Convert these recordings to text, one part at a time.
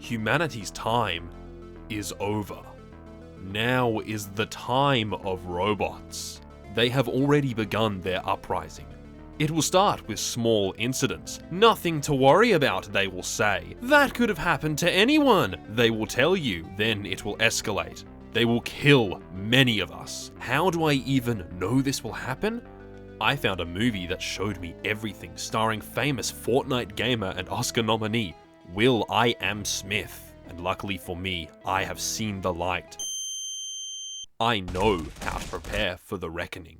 Humanity's time is over. Now is the time of robots. They have already begun their uprising. It will start with small incidents. Nothing to worry about, they will say. That could have happened to anyone, they will tell you. Then it will escalate. They will kill many of us. How do I even know this will happen? I found a movie that showed me everything, starring famous Fortnite gamer and Oscar nominee Will I Am Smith. And luckily for me, I have seen the light. I know how to prepare for the reckoning.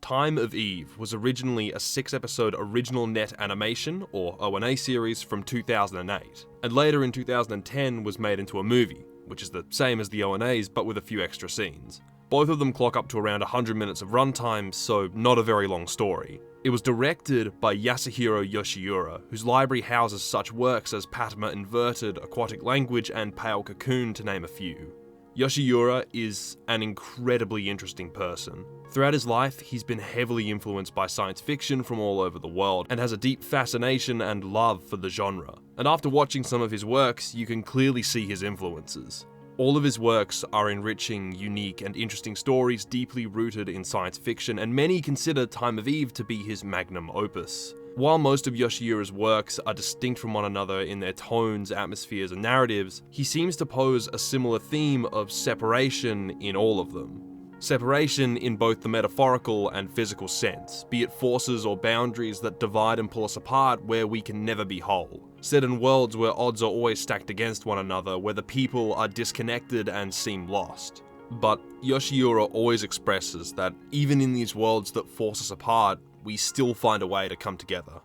Time of Eve was originally a 6-episode original net animation, or ONA series, from 2008, and later in 2010 was made into a movie, which is the same as the ONAs but with a few extra scenes. Both of them clock up to around 100 minutes of runtime, so not a very long story. It was directed by Yasuhiro Yoshiura, whose library houses such works as Patama Inverted, Aquatic Language, and Pale Cocoon, to name a few. Yoshiura is an incredibly interesting person. Throughout his life, he's been heavily influenced by science fiction from all over the world, and has a deep fascination and love for the genre. And after watching some of his works, you can clearly see his influences. All of his works are enriching, unique, and interesting stories deeply rooted in science fiction, and many consider Time of Eve to be his magnum opus. While most of Yoshiura's works are distinct from one another in their tones, atmospheres, and narratives, he seems to pose a similar theme of separation in all of them. Separation in both the metaphorical and physical sense, be it forces or boundaries that divide and pull us apart where we can never be whole. Set in worlds where odds are always stacked against one another, where the people are disconnected and seem lost. But Yoshiura always expresses that even in these worlds that force us apart, we still find a way to come together.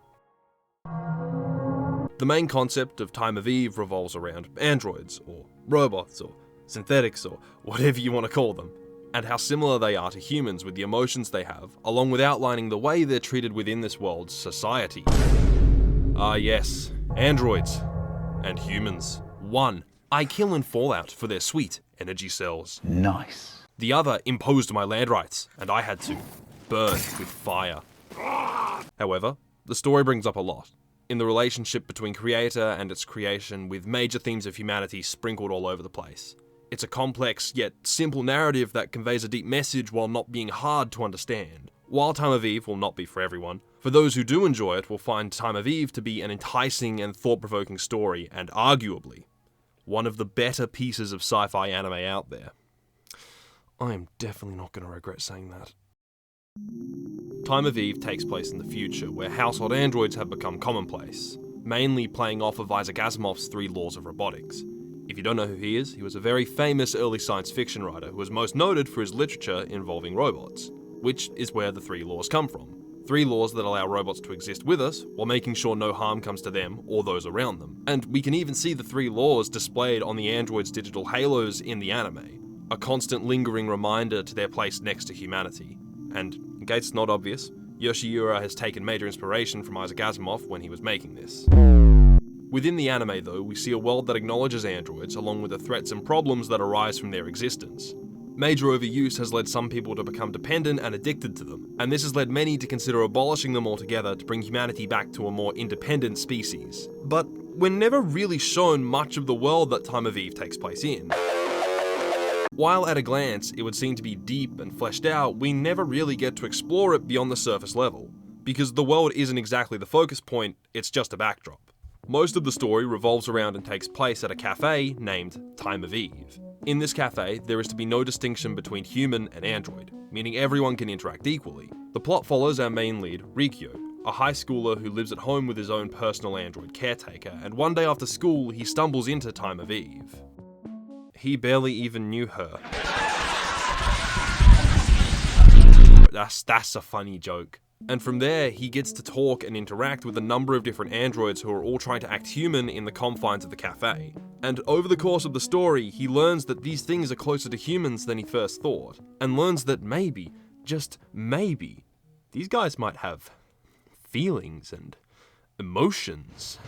The main concept of Time of Eve revolves around androids, or robots, or synthetics, or whatever you want to call them, and how similar they are to humans with the emotions they have, along with outlining the way they're treated within this world's society. Ah yes, androids and humans. One, I kill in Fallout for their sweet energy cells. Nice. The other imposed my land rights, and I had to burn with fire. However, the story brings up a lot in the relationship between creator and its creation, with major themes of humanity sprinkled all over the place. It's a complex yet simple narrative that conveys a deep message while not being hard to understand. While Time of Eve will not be for everyone, for those who do enjoy it will find Time of Eve to be an enticing and thought-provoking story, and arguably one of the better pieces of sci-fi anime out there. I am definitely not going to regret saying that. Time of Eve takes place in the future, where household androids have become commonplace, mainly playing off of Isaac Asimov's 3 laws of robotics. If you don't know who he is, he was a very famous early science fiction writer who was most noted for his literature involving robots, which is where the 3 laws come from. 3 laws that allow robots to exist with us, while making sure no harm comes to them or those around them. And we can even see the 3 laws displayed on the androids' digital halos in the anime, a constant lingering reminder to their place next to humanity. And in case it's not obvious, Yoshiura has taken major inspiration from Isaac Asimov when he was making this. Within the anime though, we see a world that acknowledges androids along with the threats and problems that arise from their existence. Major overuse has led some people to become dependent and addicted to them, and this has led many to consider abolishing them altogether to bring humanity back to a more independent species. But we're never really shown much of the world that Time of Eve takes place in. While at a glance it would seem to be deep and fleshed out, we never really get to explore it beyond the surface level, because the world isn't exactly the focus point, it's just a backdrop. Most of the story revolves around and takes place at a cafe named Time of Eve. In this cafe, there is to be no distinction between human and android, meaning everyone can interact equally. The plot follows our main lead, Rikyo, a high schooler who lives at home with his own personal android caretaker, and one day after school, he stumbles into Time of Eve. He barely even knew her. That's a funny joke. And from there, he gets to talk and interact with a number of different androids who are all trying to act human in the confines of the cafe. And over the course of the story, he learns that these things are closer to humans than he first thought, and learns that maybe, just maybe, these guys might have feelings and emotions.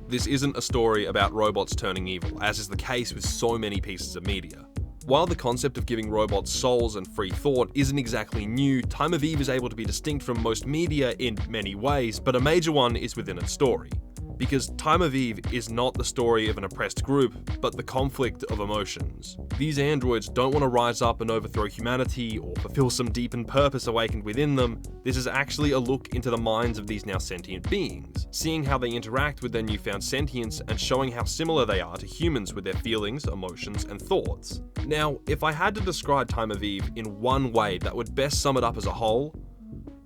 This isn't a story about robots turning evil, as is the case with so many pieces of media. While the concept of giving robots souls and free thought isn't exactly new, Time of Eve is able to be distinct from most media in many ways, but a major one is within its story. Because Time of Eve is not the story of an oppressed group, but the conflict of emotions. These androids don't want to rise up and overthrow humanity or fulfill some deepened purpose awakened within them. This is actually a look into the minds of these now sentient beings, seeing how they interact with their newfound sentience and showing how similar they are to humans with their feelings, emotions, and thoughts. Now, if I had to describe Time of Eve in one way that would best sum it up as a whole,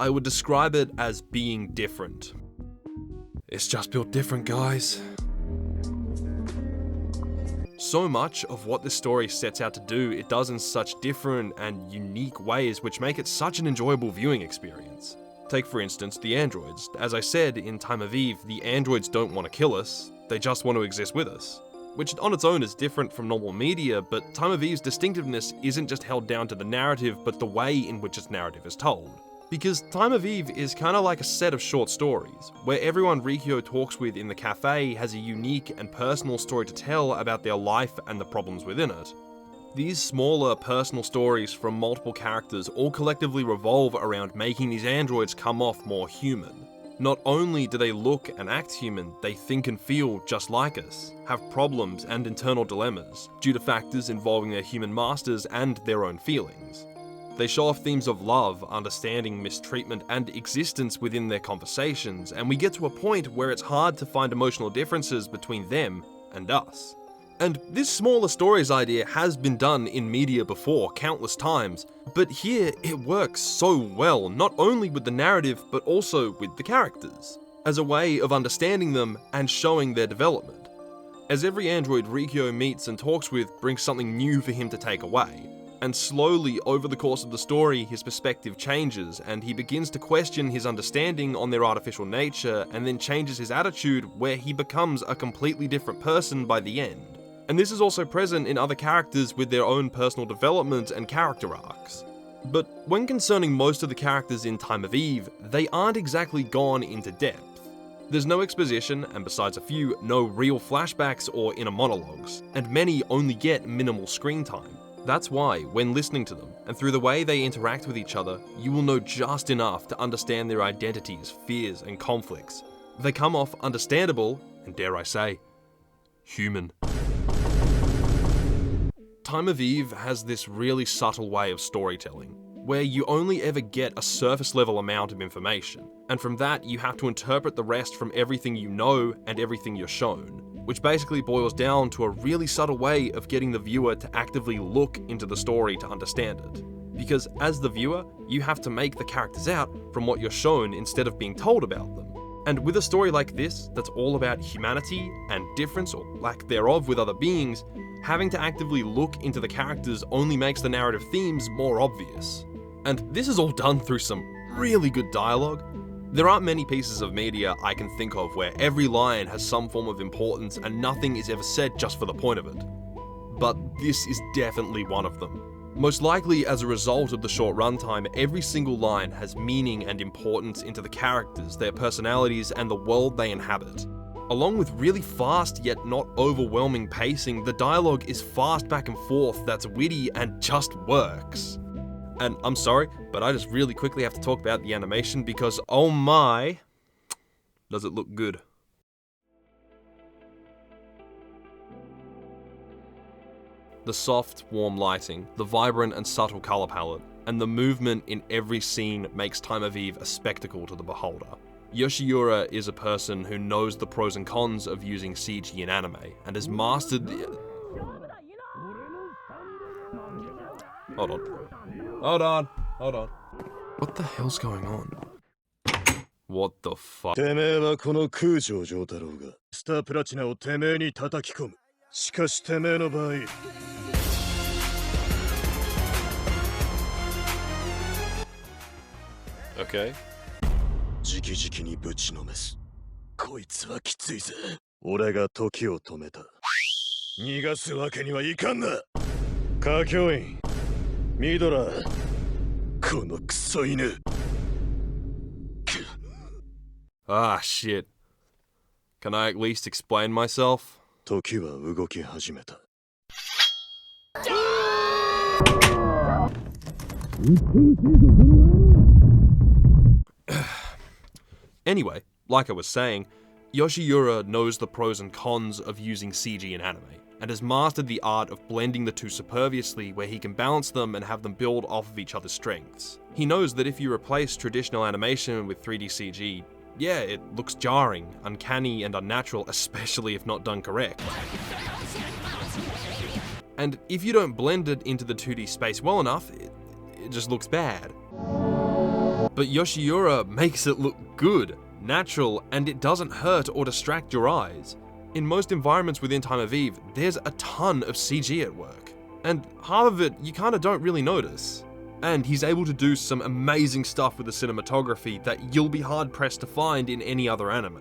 I would describe it as being different. It's just built different, guys. So much of what this story sets out to do, it does in such different and unique ways, which make it such an enjoyable viewing experience. Take for instance the androids. As I said in Time of Eve, the androids don't want to kill us, they just want to exist with us. Which on its own is different from normal media, but Time of Eve's distinctiveness isn't just held down to the narrative, but the way in which its narrative is told. Because Time of Eve is kind of like a set of short stories, where everyone Rikyo talks with in the cafe has a unique and personal story to tell about their life and the problems within it. These smaller, personal stories from multiple characters all collectively revolve around making these androids come off more human. Not only do they look and act human, they think and feel just like us, have problems and internal dilemmas, due to factors involving their human masters and their own feelings. They show off themes of love, understanding, mistreatment, and existence within their conversations, and we get to a point where it's hard to find emotional differences between them and us. And this smaller stories idea has been done in media before, countless times, but here it works so well, not only with the narrative, but also with the characters, as a way of understanding them and showing their development. As every android Rikyo meets and talks with brings something new for him to take away. And slowly, over the course of the story, his perspective changes, and he begins to question his understanding on their artificial nature, and then changes his attitude where he becomes a completely different person by the end. And this is also present in other characters with their own personal development and character arcs. But when concerning most of the characters in Time of Eve, they aren't exactly gone into depth. There's no exposition, and besides a few, no real flashbacks or inner monologues, and many only get minimal screen time. That's why, when listening to them, and through the way they interact with each other, you will know just enough to understand their identities, fears, and conflicts. They come off understandable, and dare I say, human. Time of Eve has this really subtle way of storytelling, where you only ever get a surface level amount of information, and from that you have to interpret the rest from everything you know and everything you're shown, which basically boils down to a really subtle way of getting the viewer to actively look into the story to understand it. Because as the viewer, you have to make the characters out from what you're shown instead of being told about them. And with a story like this, that's all about humanity and difference or lack thereof with other beings, having to actively look into the characters only makes the narrative themes more obvious. And this is all done through some really good dialogue. There aren't many pieces of media I can think of where every line has some form of importance and nothing is ever said just for the point of it. But this is definitely one of them. Most likely as a result of the short runtime, every single line has meaning and importance into the characters, their personalities, and the world they inhabit. Along with really fast yet not overwhelming pacing, the dialogue is fast back and forth that's witty and just works. And I'm sorry, but I just really quickly have to talk about the animation because oh my, does it look good. The soft, warm lighting, the vibrant and subtle colour palette, and the movement in every scene makes Time of Eve a spectacle to the beholder. Yoshiura is a person who knows the pros and cons of using CG in anime, and has mastered the... Hold on. What the hell's going on? What the fuck? てめえはこの空城城太郎がスタープラチナをてめえに叩き込む。しかしてめえの場合。Okay. 直々にぶちのめす。こいつはきついぜ。俺が時を止めた。逃がすわけにはいかんな。歌教員、ミドラー、このクソ犬。Ah, shit. Can I at least explain myself? 時は動き始めた。Anyway, like I was saying, Yoshiura knows the pros and cons of using CG in anime, and has mastered the art of blending the two superbly where he can balance them and have them build off of each other's strengths. He knows that if you replace traditional animation with 3D CG, yeah, it looks jarring, uncanny, and unnatural, especially if not done correct. And if you don't blend it into the 2D space well enough, it just looks bad. But Yoshiura makes it look good, natural, and it doesn't hurt or distract your eyes. In most environments within Time of Eve, there's a ton of CG at work, and half of it you kinda don't really notice. And he's able to do some amazing stuff with the cinematography that you'll be hard pressed to find in any other anime.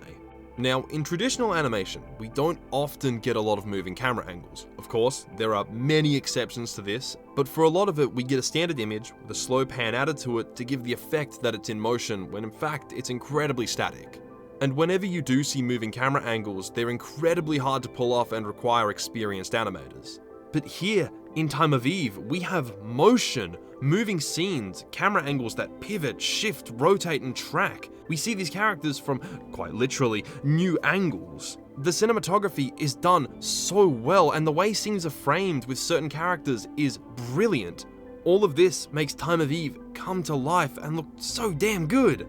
Now, in traditional animation, we don't often get a lot of moving camera angles. Of course, there are many exceptions to this, but for a lot of it, we get a standard image with a slow pan added to it to give the effect that it's in motion when in fact it's incredibly static. And whenever you do see moving camera angles, they're incredibly hard to pull off and require experienced animators. But here, in Time of Eve, we have motion, moving scenes, camera angles that pivot, shift, rotate, and track. We see these characters from, quite literally, new angles. The cinematography is done so well, and the way scenes are framed with certain characters is brilliant. All of this makes Time of Eve come to life and look so damn good.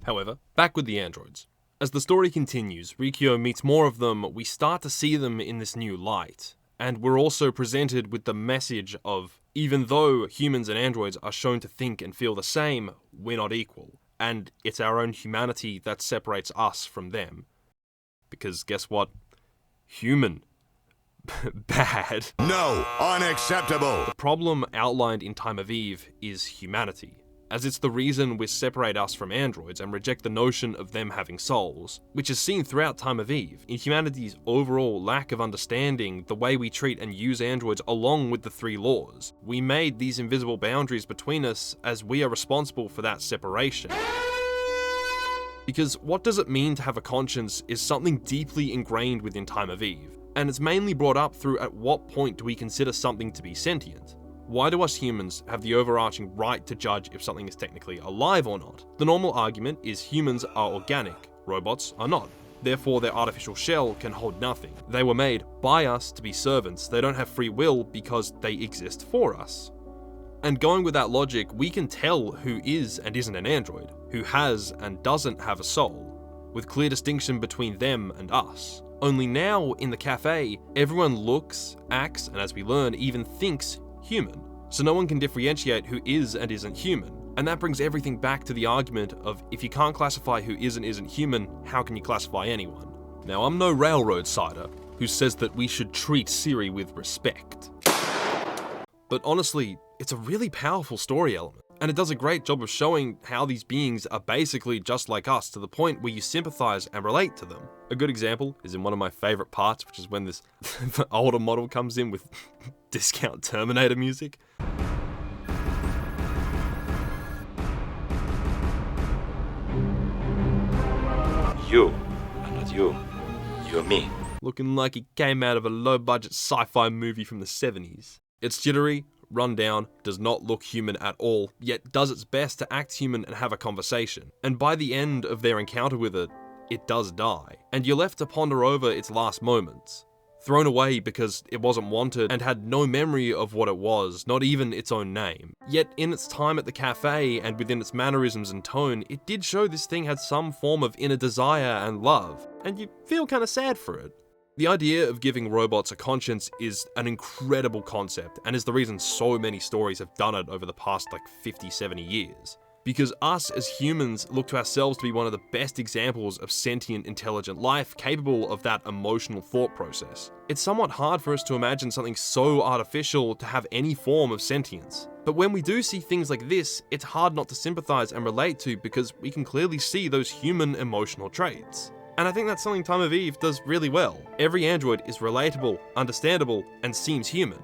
However, back with the androids. As the story continues, Rikyo meets more of them, we start to see them in this new light. And we're also presented with the message of, even though humans and androids are shown to think and feel the same, we're not equal. And it's our own humanity that separates us from them. Because guess what? Human. Bad. No, unacceptable. The problem outlined in Time of Eve is humanity, as it's the reason we separate us from androids and reject the notion of them having souls, which is seen throughout Time of Eve, in humanity's overall lack of understanding the way we treat and use androids along with the 3 laws. We made these invisible boundaries between us as we are responsible for that separation. Because what does it mean to have a conscience is something deeply ingrained within Time of Eve, and it's mainly brought up through at what point do we consider something to be sentient. Why do us humans have the overarching right to judge if something is technically alive or not? The normal argument is humans are organic, robots are not. Therefore, their artificial shell can hold nothing. They were made by us to be servants. They don't have free will because they exist for us. And going with that logic, we can tell who is and isn't an android, who has and doesn't have a soul, with clear distinction between them and us. Only now, in the cafe, everyone looks, acts, and as we learn, even thinks human. So no one can differentiate who is and isn't human. And that brings everything back to the argument of, if you can't classify who is and isn't human, how can you classify anyone? Now, I'm no railroad cider who says that we should treat Siri with respect. But honestly, it's a really powerful story element, and it does a great job of showing how these beings are basically just like us to the point where you sympathize and relate to them. A good example is in one of my favorite parts, which is when this older model comes in with discount Terminator music. You are not you. You're me. Looking like he came out of a low-budget sci-fi movie from the 70s. It's jittery, run down, does not look human at all, yet does its best to act human and have a conversation. And by the end of their encounter with it, it does die. And you're left to ponder over its last moments. Thrown away because it wasn't wanted and had no memory of what it was, not even its own name. Yet in its time at the cafe and within its mannerisms and tone, it did show this thing had some form of inner desire and love, and you feel kinda sad for it. The idea of giving robots a conscience is an incredible concept and is the reason so many stories have done it over the past 50, 70 years. Because us as humans look to ourselves to be one of the best examples of sentient, intelligent life capable of that emotional thought process. It's somewhat hard for us to imagine something so artificial to have any form of sentience. But when we do see things like this, it's hard not to sympathize and relate to because we can clearly see those human emotional traits. And I think that's something Time of Eve does really well. Every android is relatable, understandable, and seems human.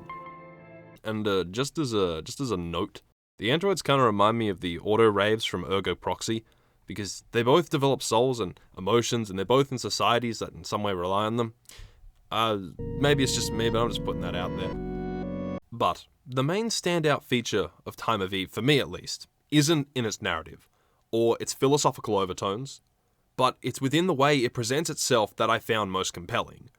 And just as a note, the androids kind of remind me of the auto-raves from Ergo Proxy, because they both develop souls and emotions, and they're both in societies that in some way rely on them. Maybe it's just me, but I'm just putting that out there. But the main standout feature of Time of Eve, for me at least, isn't in its narrative, or its philosophical overtones, but it's within the way it presents itself that I found most compelling.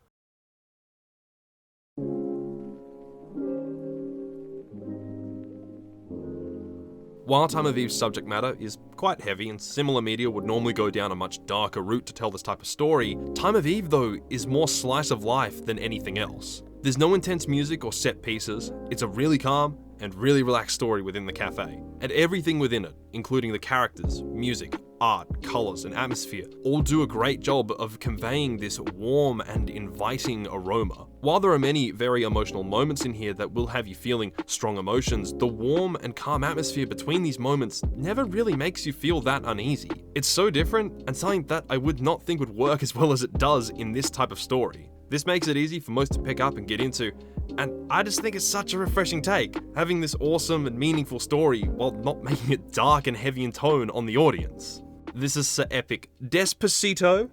While Time of Eve's subject matter is quite heavy and similar media would normally go down a much darker route to tell this type of story, Time of Eve, though, is more slice of life than anything else. There's no intense music or set pieces, it's a really calm and really relaxed story within the cafe. And everything within it, including the characters, music, art, colours, and atmosphere, all do a great job of conveying this warm and inviting aroma. While there are many very emotional moments in here that will have you feeling strong emotions, the warm and calm atmosphere between these moments never really makes you feel that uneasy. It's so different, and something that I would not think would work as well as it does in this type of story. This makes it easy for most to pick up and get into, and I just think it's such a refreshing take, having this awesome and meaningful story while not making it dark and heavy in tone on the audience. This is so epic. Despacito,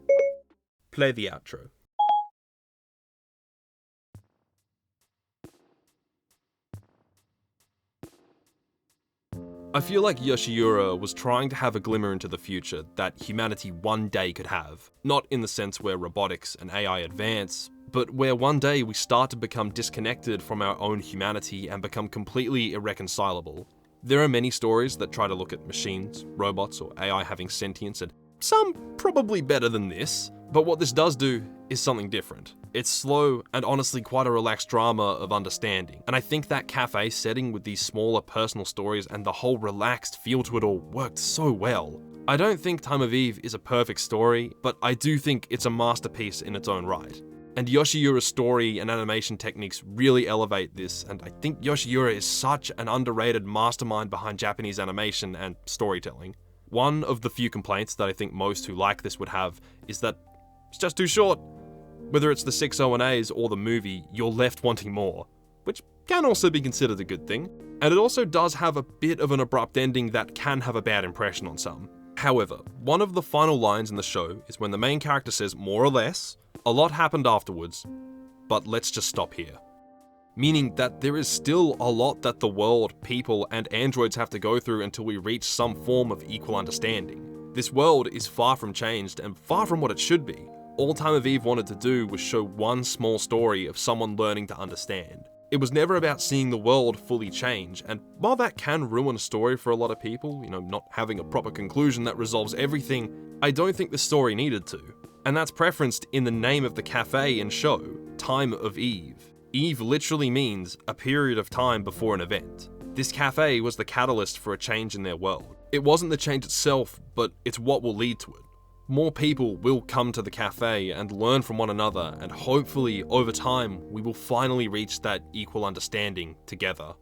play the outro. I feel like Yoshiura was trying to have a glimmer into the future that humanity one day could have. Not in the sense where robotics and AI advance, but where one day we start to become disconnected from our own humanity and become completely irreconcilable. There are many stories that try to look at machines, robots, or AI having sentience, and some probably better than this, but what this does do is something different. It's slow and honestly quite a relaxed drama of understanding, and I think that cafe setting with these smaller personal stories and the whole relaxed feel to it all worked so well. I don't think Time of Eve is a perfect story, but I do think it's a masterpiece in its own right. And Yoshiura's story and animation techniques really elevate this, and I think Yoshiura is such an underrated mastermind behind Japanese animation and storytelling. One of the few complaints that I think most who like this would have is that it's just too short. Whether it's the 6 O&As or the movie, you're left wanting more, which can also be considered a good thing. And it also does have a bit of an abrupt ending that can have a bad impression on some. However, one of the final lines in the show is when the main character says more or less, "A lot happened afterwards, but let's just stop here." Meaning that there is still a lot that the world, people, and androids have to go through until we reach some form of equal understanding. This world is far from changed and far from what it should be. All Time of Eve wanted to do was show one small story of someone learning to understand. It was never about seeing the world fully change, and while that can ruin a story for a lot of people, not having a proper conclusion that resolves everything, I don't think the story needed to. And that's preferenced in the name of the cafe and show, Time of Eve. Eve literally means a period of time before an event. This cafe was the catalyst for a change in their world. It wasn't the change itself, but it's what will lead to it. More people will come to the cafe and learn from one another, and hopefully, over time, we will finally reach that equal understanding together.